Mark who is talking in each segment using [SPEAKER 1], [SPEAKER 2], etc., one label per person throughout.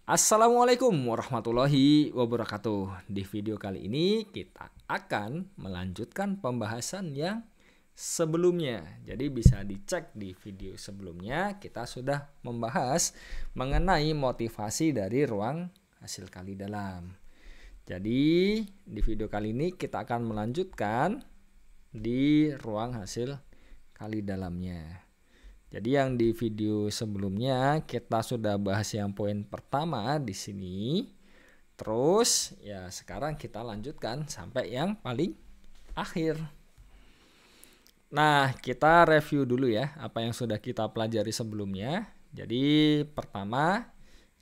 [SPEAKER 1] Assalamualaikum warahmatullahi wabarakatuh. Di video kali ini kita akan melanjutkan pembahasan yang sebelumnya. Jadi bisa dicek di video sebelumnya kita sudah membahas mengenai motivasi dari ruang hasil kali dalam. Jadi di video kali ini kita akan melanjutkan di ruang hasil kali dalamnya. Jadi yang di video sebelumnya kita sudah bahas yang poin pertama di sini. Terus ya sekarang kita lanjutkan sampai yang paling akhir. Nah, kita review dulu ya apa yang sudah kita pelajari sebelumnya. Jadi pertama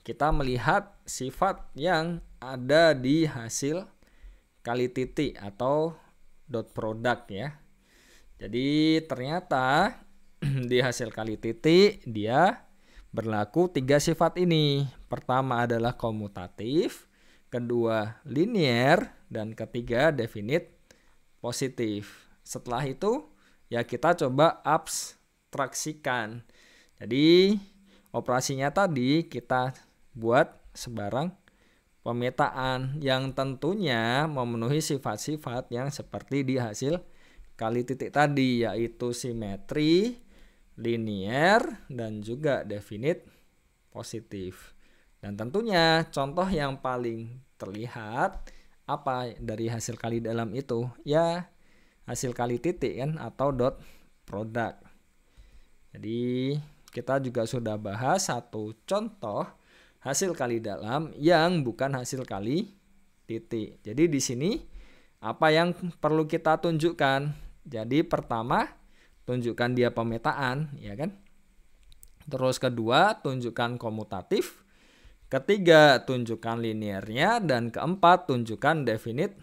[SPEAKER 1] kita melihat sifat yang ada di hasil kali titik atau dot product ya. Jadi ternyata di hasil kali titik dia berlaku 3 sifat ini. Pertama adalah komutatif, kedua linear, dan ketiga definite positif. Setelah itu ya kita coba abstraksikan. Jadi operasinya tadi kita buat sebarang pemetaan yang tentunya memenuhi sifat-sifat yang seperti di hasil kali titik tadi, yaitu simetri, linear, dan juga definite positif. Dan tentunya contoh yang paling terlihat apa dari hasil kali dalam itu? Ya hasil kali titik kan atau dot product. Jadi kita juga sudah bahas satu contoh hasil kali dalam yang bukan hasil kali titik. Jadi di sini apa yang perlu kita tunjukkan? Jadi pertama tunjukkan dia pemetaan, ya kan? Terus kedua, tunjukkan komutatif. Ketiga, tunjukkan linearnya. Dan keempat, tunjukkan definite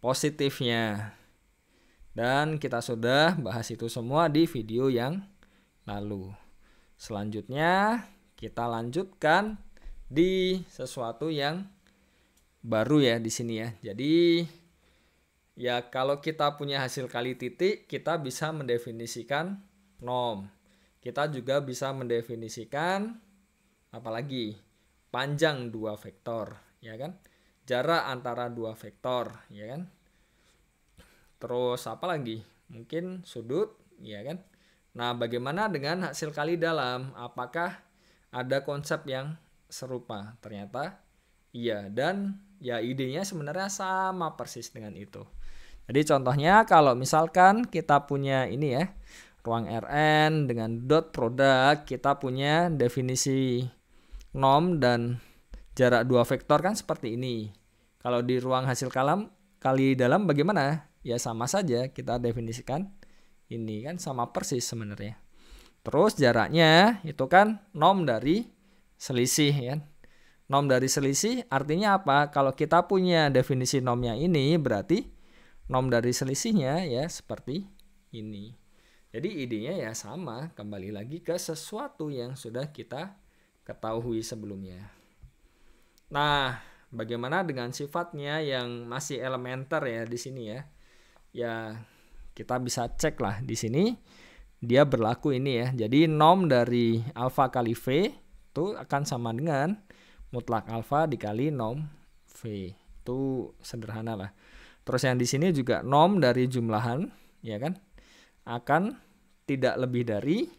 [SPEAKER 1] positifnya. Dan kita sudah bahas itu semua di video yang lalu. Selanjutnya, kita lanjutkan di sesuatu yang baru ya di sini ya. Jadi ya kalau kita punya hasil kali titik, kita bisa mendefinisikan norm. Kita juga bisa mendefinisikan apalagi panjang dua vektor, ya kan? Jarak antara dua vektor, ya kan? Terus apalagi? Mungkin sudut, ya kan? Nah, bagaimana dengan hasil kali dalam? Apakah ada konsep yang serupa? Ternyata iya, dan ya idenya sebenarnya sama persis dengan itu. Jadi contohnya kalau misalkan kita punya ini ya, ruang Rn dengan dot product, kita punya definisi norm dan jarak dua vektor kan seperti ini. Kalau di ruang hasil kali dalam bagaimana? Ya sama saja kita definisikan ini kan sama persis sebenarnya. Terus jaraknya itu kan norm dari selisih ya. Norm dari selisih artinya apa? Kalau kita punya definisi normnya ini berarti norm dari selisihnya ya seperti ini. Jadi idenya ya sama, kembali lagi ke sesuatu yang sudah kita ketahui sebelumnya. Nah, bagaimana dengan sifatnya yang masih elementer ya di sini ya? Ya, kita bisa cek lah di sini dia berlaku ini ya. Jadi norm dari alfa kali V itu akan sama dengan mutlak alfa dikali norm V. Itu sederhana lah. Terus yang di sini juga norm dari jumlahan, ya kan, akan tidak lebih dari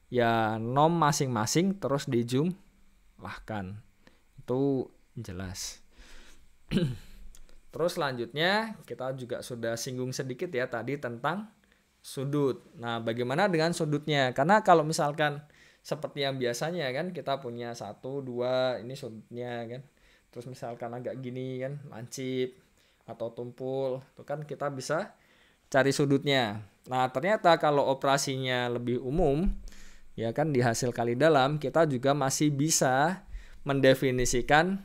[SPEAKER 1] ya norm masing-masing terus dijumlahkan. Itu jelas. Terus selanjutnya kita juga sudah singgung sedikit ya tadi tentang sudut. Nah, bagaimana dengan sudutnya? Karena kalau misalkan seperti yang biasanya kan kita punya 1, 2 ini sudutnya kan. Terus misalkan agak gini kan lancip atau tumpul, itu kan kita bisa cari sudutnya. Nah, ternyata kalau operasinya lebih umum, ya kan di hasil kali dalam kita juga masih bisa mendefinisikan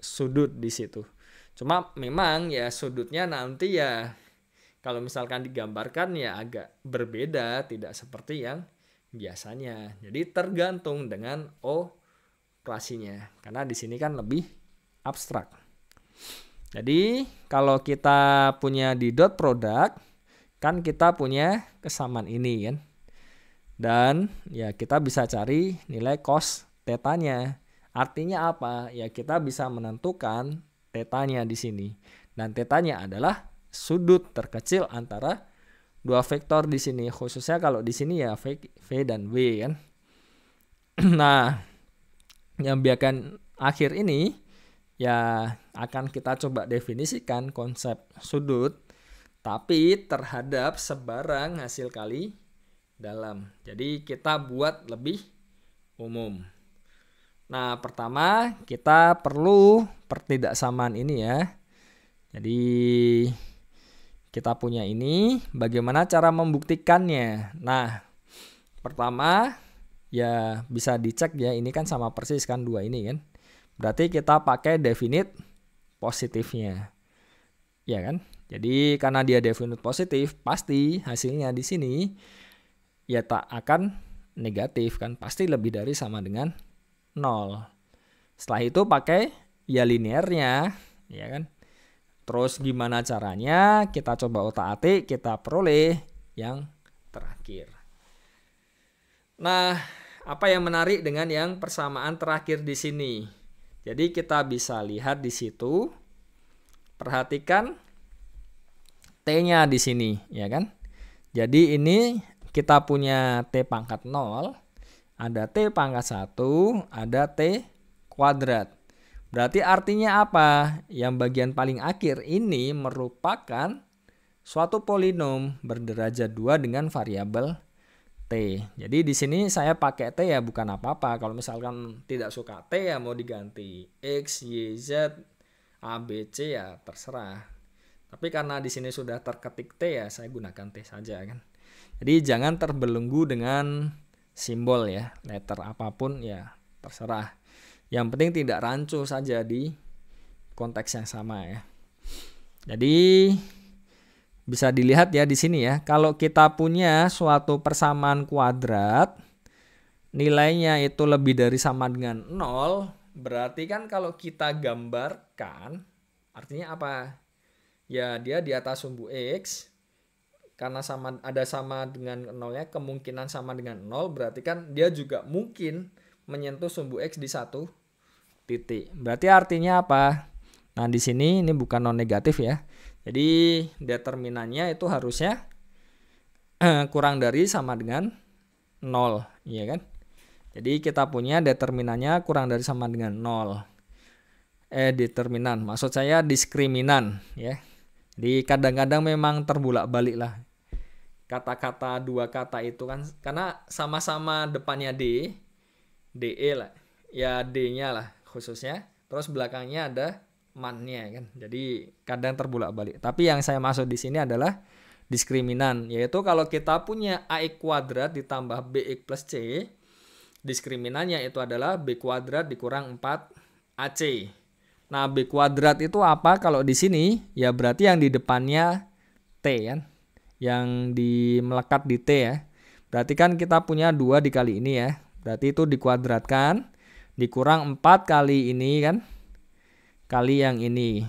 [SPEAKER 1] sudut di situ. Cuma memang ya sudutnya nanti ya kalau misalkan digambarkan ya agak berbeda, tidak seperti yang biasanya. Jadi tergantung dengan operasinya. Karena di sini kan lebih abstrak. Jadi kalau kita punya di dot product kan kita punya kesamaan ini kan. Dan ya kita bisa cari nilai cos tetanya. Artinya apa? Ya kita bisa menentukan tetanya di sini. Dan tetanya adalah sudut terkecil antara dua vektor di sini. Khususnya kalau di sini ya V dan W kan. Nah, yang bagian akhir ini ya akan kita coba definisikan konsep sudut tapi terhadap sebarang hasil kali dalam. Jadi kita buat lebih umum. Nah, pertama kita perlu pertidaksamaan ini ya. Jadi kita punya ini, bagaimana cara membuktikannya? Nah, pertama ya bisa dicek ya, ini kan sama persis kan dua ini kan. Berarti kita pakai definite positifnya. Ya kan? Jadi karena dia definite positif, pasti hasilnya di sini ya tak akan negatif kan, pasti lebih dari sama dengan 0. Setelah itu pakai ya linearnya, ya kan? Terus gimana caranya? Kita coba otak-atik, kita peroleh yang terakhir. Nah, apa yang menarik dengan yang persamaan terakhir di sini? Jadi kita bisa lihat di situ, perhatikan T-nya di sini, ya kan? Jadi ini kita punya T pangkat 0, ada T pangkat 1, ada T kuadrat. Berarti artinya apa? Yang bagian paling akhir ini merupakan suatu polinom berderajat 2 dengan variabel T. Jadi di sini saya pakai T ya bukan apa-apa. Kalau misalkan tidak suka T ya mau diganti X, Y, Z, A, B, C ya terserah. Tapi karena di sini sudah terketik T ya saya gunakan T saja kan. Jadi jangan terbelenggu dengan simbol ya, letter apapun ya terserah. Yang penting tidak rancu saja di konteks yang sama ya. Jadi bisa dilihat ya di sini ya. Kalau kita punya suatu persamaan kuadrat, nilainya itu lebih dari sama dengan 0, berarti kan kalau kita gambarkan, artinya apa? Ya dia di atas sumbu X, karena ada sama dengan 0-nya, kemungkinan sama dengan 0, berarti kan dia juga mungkin menyentuh sumbu X di satu titik. Berarti artinya apa? Nah, di sini ini bukan non negatif ya. Jadi determinannya itu harusnya kurang dari sama dengan 0, iya kan? Jadi kita punya determinannya kurang dari sama dengan 0. Determinan, maksud saya diskriminan ya. Jadi kadang-kadang memang terbulak-balik lah kata-kata dua kata itu kan, karena sama-sama depannya D, DE lah. Ya D-nya lah khususnya, terus belakangnya ada man-nya kan. Jadi kadang terbulak-balik. Tapi yang saya maksud di sini adalah diskriminan, yaitu kalau kita punya AX kuadrat ditambah BX plus C, diskriminannya itu adalah B kuadrat dikurang 4AC. Nah, B kuadrat itu apa kalau di sini? Ya berarti yang di depannya T kan, yang melekat di T ya. Berarti kan kita punya 2 dikali ini ya. Berarti itu dikuadratkan dikurang 4 kali ini kan, kali yang ini.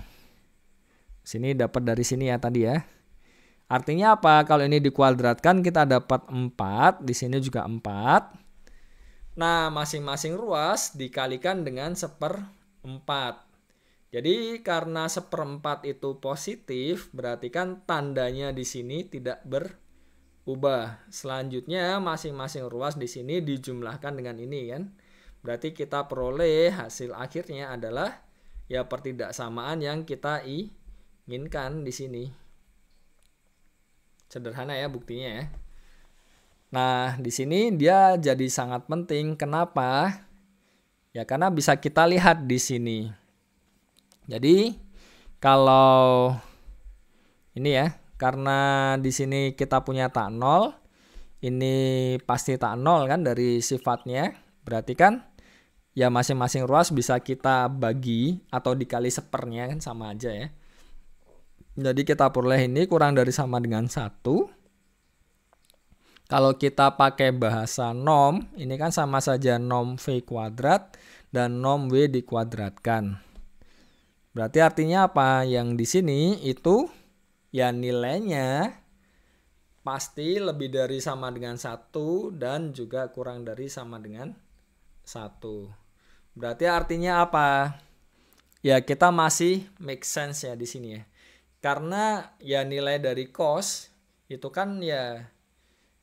[SPEAKER 1] Sini dapat dari sini ya tadi ya. Artinya apa? Kalau ini dikuadratkan kita dapat 4, di sini juga 4. Nah, masing-masing ruas dikalikan dengan 1/4. Jadi karena 1/4 itu positif, berarti kan tandanya di sini tidak berubah. Selanjutnya masing-masing ruas di sini dijumlahkan dengan ini kan. Berarti kita peroleh hasil akhirnya adalah ya pertidaksamaan yang kita inginkan di sini. Sederhana ya buktinya ya. Nah, di sini dia jadi sangat penting. Kenapa? Ya karena bisa kita lihat di sini. Jadi kalau ini ya, karena di sini kita punya tak 0, ini pasti tak 0 kan dari sifatnya. Berarti kan ya masing-masing ruas bisa kita bagi atau dikali 1/4-nya kan sama aja ya. Jadi kita peroleh ini kurang dari sama dengan 1. Kalau kita pakai bahasa norm, ini kan sama saja norm V kuadrat dan norm W dikuadratkan. Berarti artinya apa? Yang di sini itu ya nilainya pasti lebih dari sama dengan 1 dan juga kurang dari sama dengan 1. Berarti artinya apa? Ya kita masih make sense ya di sini ya. Karena ya nilai dari cos itu kan ya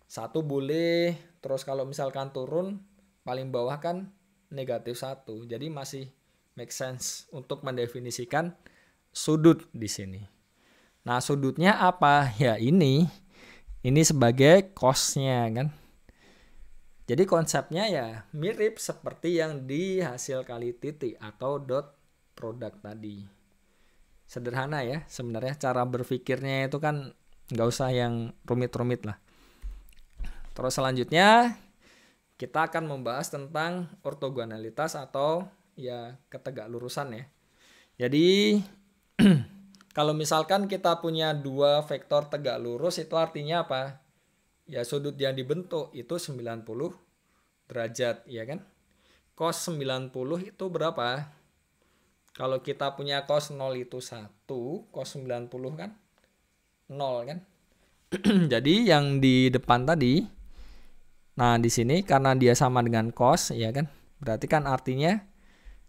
[SPEAKER 1] 1 boleh, terus kalau misalkan turun paling bawah kan -1. Jadi masih make sense untuk mendefinisikan sudut di sini. Nah, sudutnya apa? Ya ini sebagai cosnya kan. Jadi konsepnya ya mirip seperti yang di hasil kali titik atau dot produk tadi. Sederhana ya sebenarnya cara berpikirnya itu kan nggak usah yang rumit-rumit lah. Terus selanjutnya kita akan membahas tentang ortogonalitas atau ya ketegaklurusan ya. Jadi kalau misalkan kita punya 2 vektor tegak lurus itu artinya apa? Ya sudut yang dibentuk itu 90 derajat ya kan. Cos 90 itu berapa? Kalau kita punya cos 0 itu 1, cos 90 kan 0 kan. Jadi yang di depan tadi, nah di sini karena dia sama dengan cos ya kan. Berarti kan artinya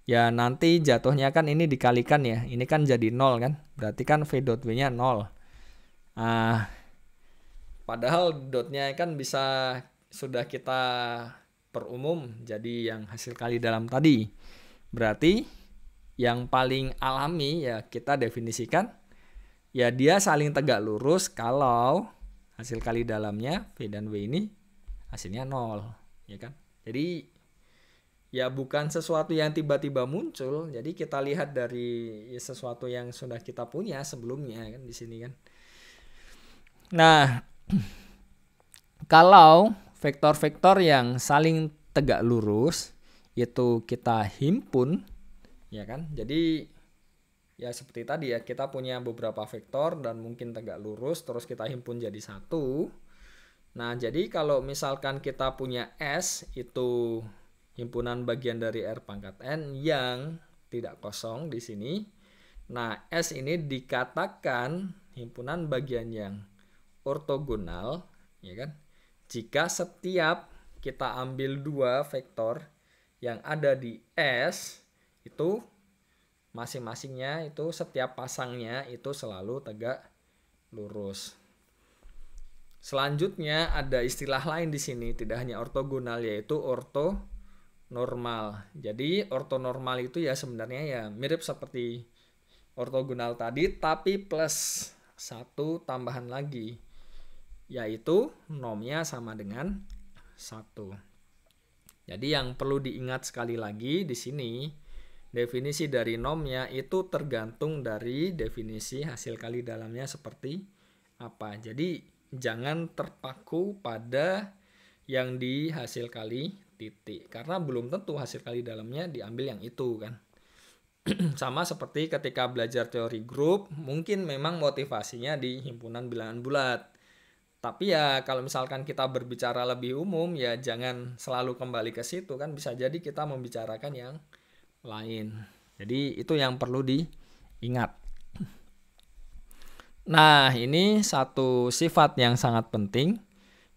[SPEAKER 1] ya nanti jatuhnya kan ini dikalikan ya. Ini kan jadi 0 kan. Berarti kan V dot W-nya 0. Padahal dotnya kan bisa sudah kita perumum jadi yang hasil kali dalam tadi. Berarti yang paling alami ya kita definisikan ya dia saling tegak lurus kalau hasil kali dalamnya V dan W ini hasilnya 0 ya kan. Jadi ya bukan sesuatu yang tiba-tiba muncul. Jadi kita lihat dari sesuatu yang sudah kita punya sebelumnya kan di sini kan. Nah, kalau vektor-vektor yang saling tegak lurus itu kita himpun ya kan. Jadi ya seperti tadi ya kita punya beberapa vektor dan mungkin tegak lurus terus kita himpun jadi satu. Nah, jadi kalau misalkan kita punya S itu himpunan bagian dari R pangkat N yang tidak kosong di sini. Nah, S ini dikatakan himpunan bagian yang ortogonal ya kan. Jika setiap kita ambil 2 vektor yang ada di S itu masing-masingnya itu setiap pasangnya itu selalu tegak lurus. Selanjutnya ada istilah lain di sini, tidak hanya ortogonal yaitu ortonormal. Jadi ortonormal itu ya sebenarnya ya mirip seperti ortogonal tadi tapi plus 1 tambahan lagi yaitu nomnya sama dengan 1. Jadi yang perlu diingat sekali lagi di sini definisi dari nomnya itu tergantung dari definisi hasil kali dalamnya seperti apa. Jadi jangan terpaku pada yang di hasil kali titik karena belum tentu hasil kali dalamnya diambil yang itu kan. Sama seperti ketika belajar teori grup, mungkin memang motivasinya di himpunan bilangan bulat. Tapi ya kalau misalkan kita berbicara lebih umum ya jangan selalu kembali ke situ kan, bisa jadi kita membicarakan yang lain. Jadi itu yang perlu diingat. Nah, ini satu sifat yang sangat penting.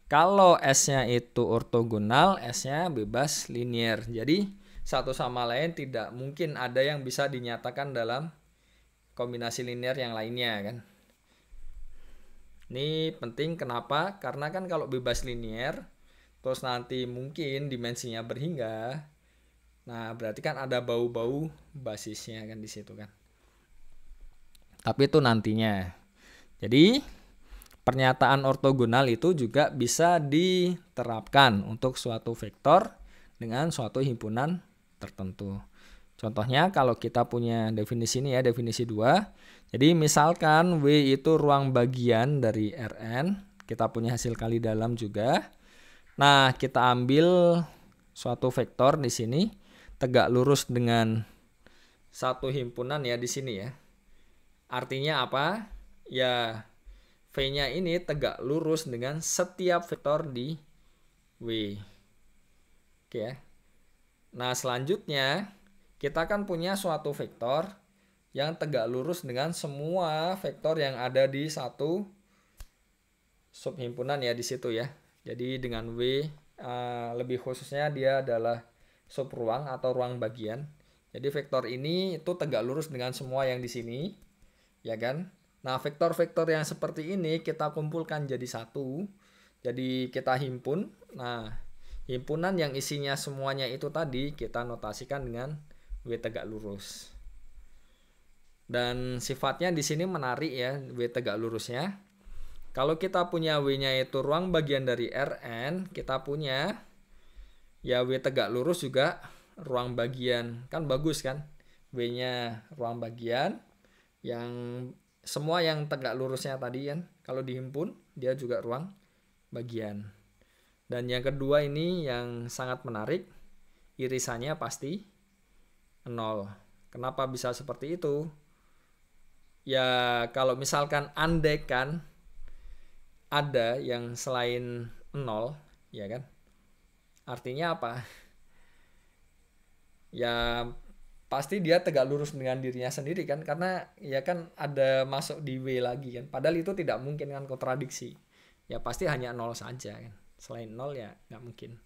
[SPEAKER 1] Kalau S-nya itu ortogonal, S-nya bebas linier. Jadi satu sama lain tidak mungkin ada yang bisa dinyatakan dalam kombinasi linier yang lainnya kan. Ini penting kenapa? Karena kan kalau bebas linier terus nanti mungkin dimensinya berhingga. Nah, berarti kan ada bau-bau basisnya kan di situ kan. Tapi itu nantinya. Jadi pernyataan ortogonal itu juga bisa diterapkan untuk suatu vektor dengan suatu himpunan tertentu. Contohnya kalau kita punya definisi ini ya, definisi 2. Jadi misalkan W itu ruang bagian dari Rn, kita punya hasil kali dalam juga. Nah, kita ambil suatu vektor di sini tegak lurus dengan satu himpunan ya di sini ya. Artinya apa? Ya V-nya ini tegak lurus dengan setiap vektor di W. Oke ya. Nah, selanjutnya kita kan punya suatu vektor yang tegak lurus dengan semua vektor yang ada di satu subhimpunan ya di situ ya. Jadi dengan W lebih khususnya dia adalah subruang atau ruang bagian. Jadi vektor ini itu tegak lurus dengan semua yang di sini, ya kan? Nah, vektor-vektor yang seperti ini kita kumpulkan jadi satu. Jadi kita himpun. Nah, himpunan yang isinya semuanya itu tadi kita notasikan dengan W tegak lurus. Dan sifatnya di sini menarik ya, W tegak lurusnya. Kalau kita punya W-nya itu ruang bagian dari Rn, kita punya ya W tegak lurus juga ruang bagian. Kan bagus kan? W-nya ruang bagian, yang semua yang tegak lurusnya tadi kan, kalau dihimpun dia juga ruang bagian. Dan yang kedua ini yang sangat menarik, irisannya pasti 0. Kenapa bisa seperti itu? Ya kalau misalkan andaikan ada yang selain 0, ya kan? Artinya apa? Ya pasti dia tegak lurus dengan dirinya sendiri kan, karena ya kan ada masuk di W lagi kan, padahal itu tidak mungkin kan, kontradiksi. Ya pasti hanya 0 saja kan, selain 0 ya nggak mungkin.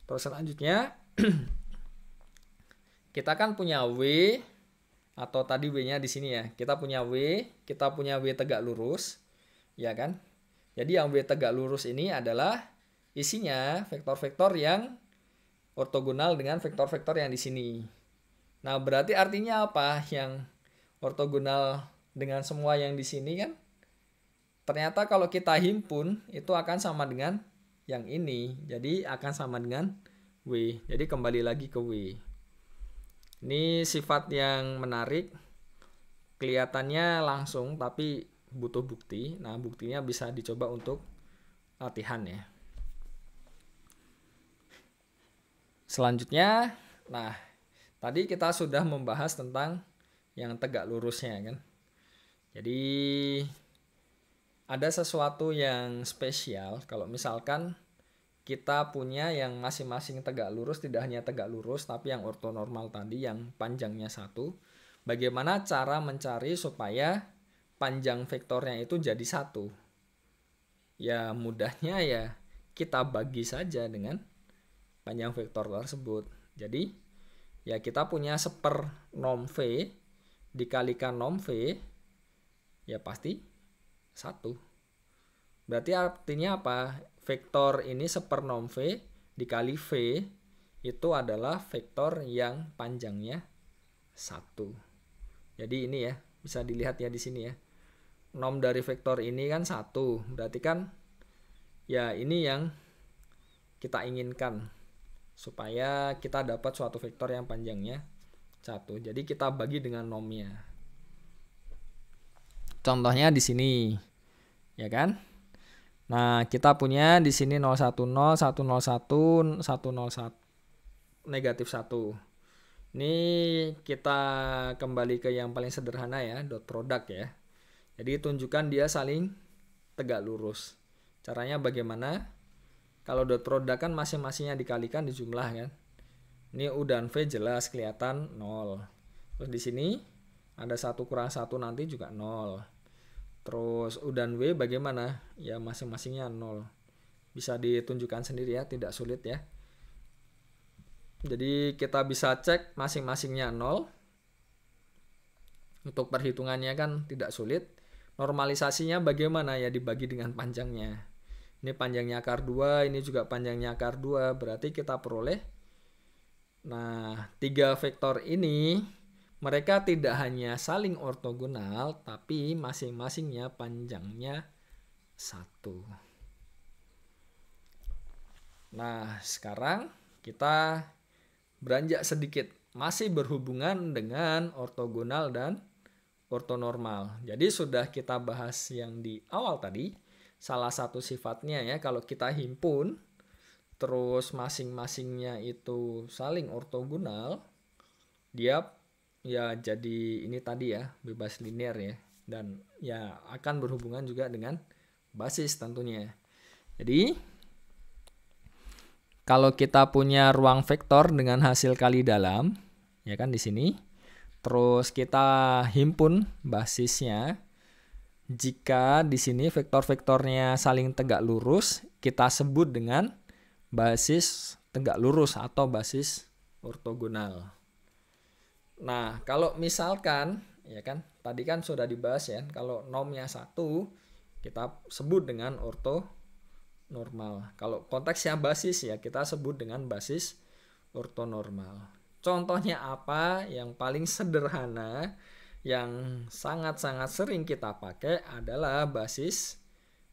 [SPEAKER 1] Terus selanjutnya kita kan punya W, atau tadi W nya di sini ya, kita punya W tegak lurus, ya kan. Jadi yang W tegak lurus ini adalah isinya vektor-vektor yang ortogonal dengan vektor-vektor yang di sini. Nah, berarti artinya apa? Yang ortogonal dengan semua yang di sini kan? Ternyata kalau kita himpun itu akan sama dengan yang ini. Jadi akan sama dengan W. Jadi kembali lagi ke W. Ini sifat yang menarik. Kelihatannya langsung tapi butuh bukti. Nah, buktinya bisa dicoba untuk latihan ya. Selanjutnya, nah tadi kita sudah membahas tentang yang tegak lurusnya kan. Jadi ada sesuatu yang spesial kalau misalkan kita punya yang masing-masing tegak lurus, tidak hanya tegak lurus tapi yang ortonormal tadi yang panjangnya 1. Bagaimana cara mencari supaya panjang vektornya itu jadi 1? Ya mudahnya ya kita bagi saja dengan panjang vektor tersebut. Jadi ya kita punya seper norm V dikalikan norm V, ya pasti 1. Berarti artinya apa? Vektor ini seper norm V dikali V itu adalah vektor yang panjangnya 1. Jadi ini ya, bisa dilihat ya di sini ya. Norm dari vektor ini kan 1. Berarti kan ya ini yang kita inginkan, supaya kita dapat suatu vektor yang panjangnya 1. Jadi kita bagi dengan normnya. Contohnya di sini, ya kan? Nah, kita punya di sini 010, 101, 101, negatif 1. Ini kita kembali ke yang paling sederhana ya, dot product ya. Jadi tunjukkan dia saling tegak lurus. Caranya bagaimana? Kalau dot product kan masing-masingnya dikalikan di jumlah kan. Ini U dan V jelas kelihatan 0. Terus di sini ada 1 kurang 1 nanti juga 0. Terus U dan W bagaimana? Ya masing-masingnya 0. Bisa ditunjukkan sendiri ya, tidak sulit ya. Jadi kita bisa cek masing-masingnya 0. Untuk perhitungannya kan tidak sulit. Normalisasinya bagaimana? Ya dibagi dengan panjangnya. Ini panjangnya akar 2, ini juga panjangnya akar 2. Berarti kita peroleh, nah 3 vektor ini mereka tidak hanya saling ortogonal, tapi masing-masingnya panjangnya 1. Nah, sekarang kita beranjak sedikit. Masih berhubungan dengan ortogonal dan ortonormal. Jadi sudah kita bahas yang di awal tadi. Salah satu sifatnya ya, kalau kita himpun, terus masing-masingnya itu saling ortogonal, dia ya jadi ini tadi ya, bebas linear ya, dan ya akan berhubungan juga dengan basis tentunya. Jadi kalau kita punya ruang vektor dengan hasil kali dalam, ya kan di sini, terus kita himpun basisnya, jika di sini vektor-vektornya saling tegak lurus, kita sebut dengan basis tegak lurus atau basis ortogonal. Nah, kalau misalkan ya kan tadi kan sudah dibahas ya, kalau nomnya 1 kita sebut dengan ortonormal. Kalau konteksnya basis ya kita sebut dengan basis ortonormal. Contohnya apa? Yang paling sederhana yang sangat-sangat sering kita pakai adalah basis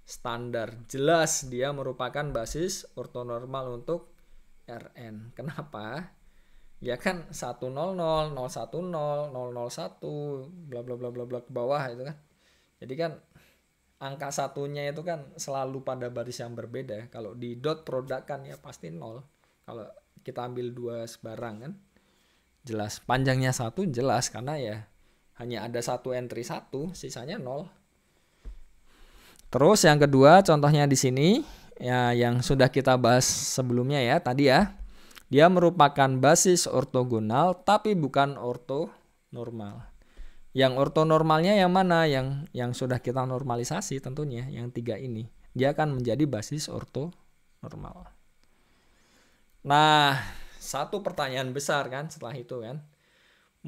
[SPEAKER 1] standar. Jelas dia merupakan basis ortonormal untuk Rn. Kenapa? Ya kan 100, 010, 001, bla bla bla bla bla ke bawah itu kan. Jadi kan angka satunya itu kan selalu pada baris yang berbeda. Kalau di dot produk kan ya pasti 0. Kalau kita ambil 2 sebarang kan jelas panjangnya 1 jelas karena ya hanya ada satu entry 1, sisanya 0. Terus yang kedua contohnya di sini ya yang sudah kita bahas sebelumnya ya tadi ya. Dia merupakan basis ortogonal tapi bukan ortonormal. Yang ortonormalnya yang mana? Yang sudah kita normalisasi tentunya, yang 3 ini. Dia akan menjadi basis ortonormal. Nah, satu pertanyaan besar kan setelah itu kan.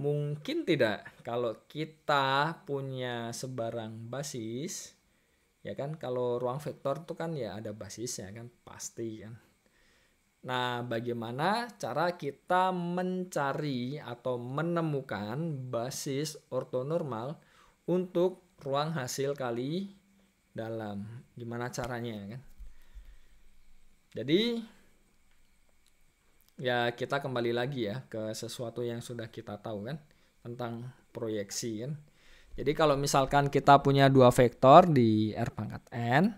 [SPEAKER 1] Mungkin tidak kalau kita punya sebarang basis, ya kan kalau ruang vektor itu kan ya ada basisnya kan pasti kan. Nah, bagaimana cara kita mencari atau menemukan basis ortonormal untuk ruang hasil kali dalam? Gimana caranya kan? Jadi ya kita kembali lagi ya ke sesuatu yang sudah kita tahu kan tentang proyeksi kan. Jadi kalau misalkan kita punya 2 vektor di R pangkat N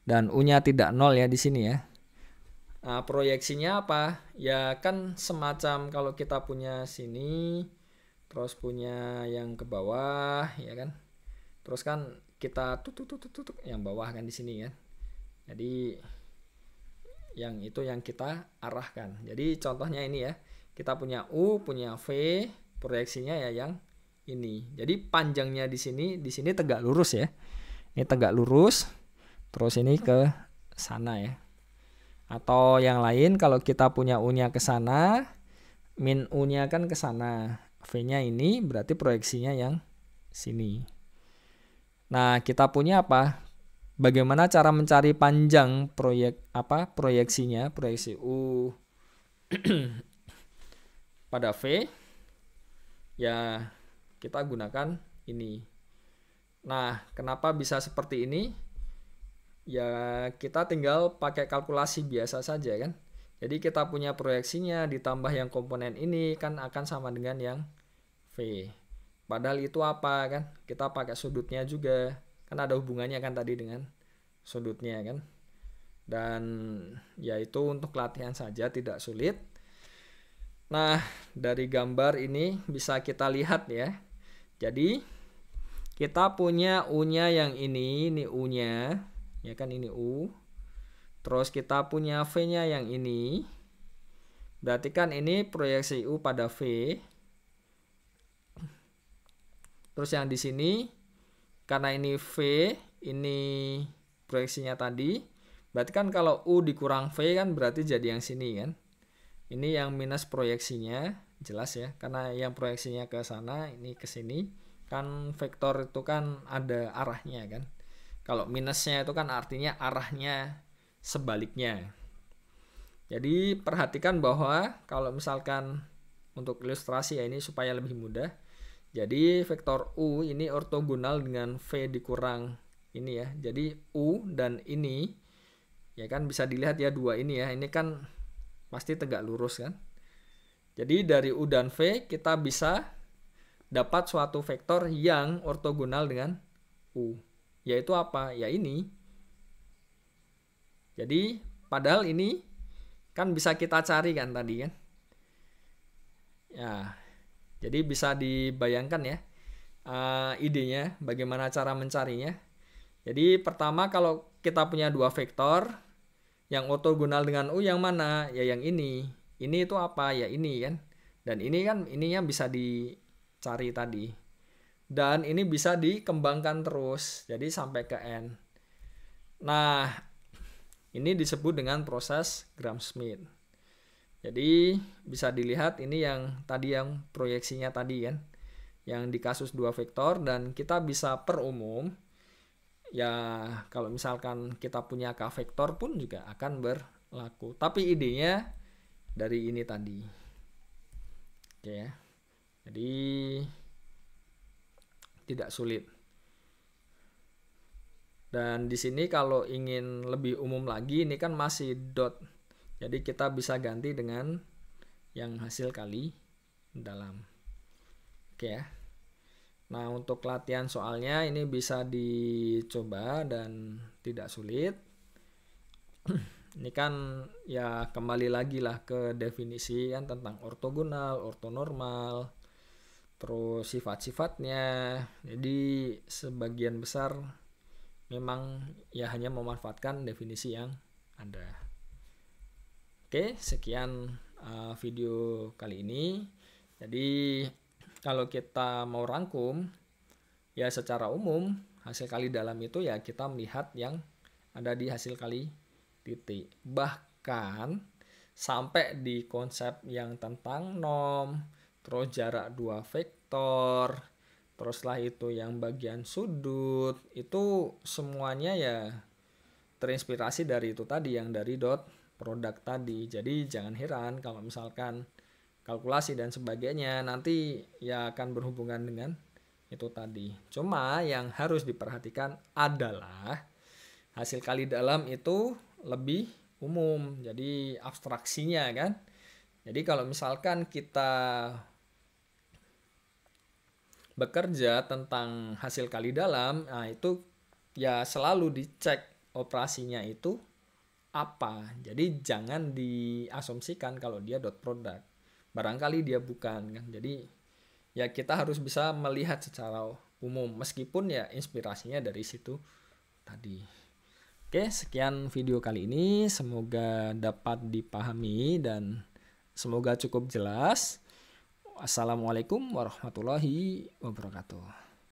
[SPEAKER 1] dan U-nya tidak 0 ya di sini ya. Nah, proyeksinya apa? Ya kan semacam kalau kita punya sini, terus punya yang ke bawah, ya kan? Terus kan kita tutuk yang bawah kan di sini kan. Jadi yang itu yang kita arahkan. Jadi contohnya ini ya, kita punya U, punya V, proyeksinya ya yang ini. Jadi panjangnya di sini tegak lurus ya. Ini tegak lurus, terus ini ke sana ya. Atau yang lain kalau kita punya U-nya ke sana, min U-nya kan ke sana. V-nya ini berarti proyeksinya yang sini. Nah, kita punya apa? Bagaimana cara mencari panjang proyeksinya, proyeksi U pada V? Ya, kita gunakan ini. Nah, kenapa bisa seperti ini? Ya kita tinggal pakai kalkulasi biasa saja kan. Jadi kita punya proyeksinya ditambah yang komponen ini kan akan sama dengan yang V. Padahal itu apa kan? Kita pakai sudutnya juga. Kan ada hubungannya kan tadi dengan sudutnya kan. Dan ya itu untuk latihan saja tidak sulit. Nah dari gambar ini bisa kita lihat ya. Jadi kita punya U-nya yang ini U-nya. Ya kan ini U. Terus kita punya V-nya yang ini. Berarti kan ini proyeksi U pada V. Terus yang di sini karena ini V, ini proyeksinya tadi. Berarti kan kalau U dikurang V kan berarti jadi yang sini kan. Ini yang minus proyeksinya, jelas ya. Karena yang proyeksinya ke sana, ini ke sini. Kan vektor itu kan ada arahnya kan. Kalau minusnya itu kan artinya arahnya sebaliknya. Jadi perhatikan bahwa kalau misalkan untuk ilustrasi ya ini supaya lebih mudah. Jadi vektor U ini ortogonal dengan V dikurang ini ya. Jadi U dan ini ya kan bisa dilihat ya dua ini ya. Ini kan pasti tegak lurus kan. Jadi dari U dan V kita bisa dapat suatu vektor yang ortogonal dengan U. Yaitu apa? Ya ini. Jadi padahal ini kan bisa kita cari kan tadi kan. Ya, jadi bisa dibayangkan ya idenya bagaimana cara mencarinya. Jadi pertama kalau kita punya 2 vektor yang ortogonal dengan U yang mana? Ya yang ini. Ini itu apa? Ya ini kan. Dan ini kan ininya bisa dicari tadi. Dan ini bisa dikembangkan terus. Jadi sampai ke N. Nah, ini disebut dengan proses Gram-Schmidt. Jadi bisa dilihat ini yang tadi yang proyeksinya tadi kan, yang di kasus dua vektor, dan kita bisa perumum ya kalau misalkan kita punya k vektor pun juga akan berlaku. Tapi idenya dari ini tadi. Oke ya. Jadi tidak sulit. Dan di sini kalau ingin lebih umum lagi, ini kan masih dot. Jadi kita bisa ganti dengan yang hasil kali dalam. Oke ya. Nah, untuk latihan soalnya ini bisa dicoba dan tidak sulit. Ini kan ya kembali lagi lah ke definisi kan tentang ortogonal, ortonormal, terus sifat-sifatnya. Jadi sebagian besar memang ya hanya memanfaatkan definisi yang ada. Oke, sekian video kali ini. Jadi kalau kita mau rangkum, ya secara umum hasil kali dalam itu ya kita melihat yang ada di hasil kali titik. Bahkan sampai di konsep yang tentang norm, terus jarak dua vektor, terus setelah itu yang bagian sudut, itu semuanya ya terinspirasi dari itu tadi, yang dari dot produk tadi. Jadi jangan heran kalau misalkan kalkulasi dan sebagainya nanti ya akan berhubungan dengan itu tadi. Cuma yang harus diperhatikan adalah hasil kali dalam itu lebih umum, jadi abstraksinya kan. Jadi kalau misalkan kita bekerja tentang hasil kali dalam, nah itu ya selalu dicek operasinya itu apa. Jadi jangan diasumsikan kalau dia dot product. Barangkali dia bukan kan. Jadi ya kita harus bisa melihat secara umum meskipun ya inspirasinya dari situ tadi. Oke, sekian video kali ini, semoga dapat dipahami dan semoga cukup jelas. Wassalamualaikum warahmatullahi wabarakatuh.